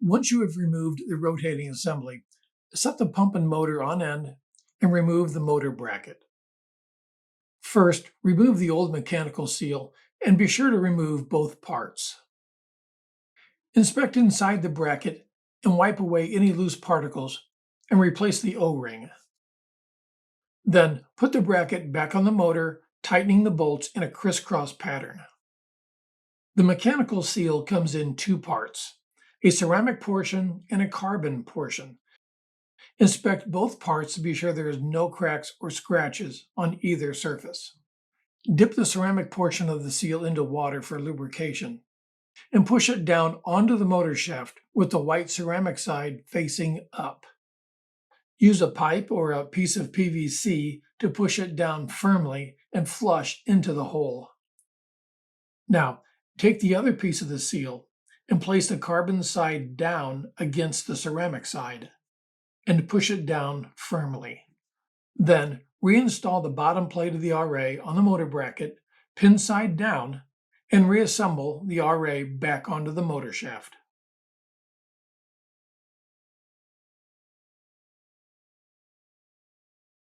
Once you have removed the rotating assembly, set the pump and motor on end and remove the motor bracket. First, remove the old mechanical seal and be sure to remove both parts. Inspect inside the bracket and wipe away any loose particles and replace the O-ring. Then put the bracket back on the motor, tightening the bolts in a crisscross pattern. The mechanical seal comes in two parts, a ceramic portion and a carbon portion. Inspect both parts to be sure there is no cracks or scratches on either surface. Dip the ceramic portion of the seal into water for lubrication and push it down onto the motor shaft with the white ceramic side facing up. Use a pipe or a piece of PVC to push it down firmly and flush into the hole. Now, take the other piece of the seal and place the carbon side down against the ceramic side and push it down firmly. Then reinstall the bottom plate of the RA on the motor bracket, pin side down, and reassemble the RA back onto the motor shaft.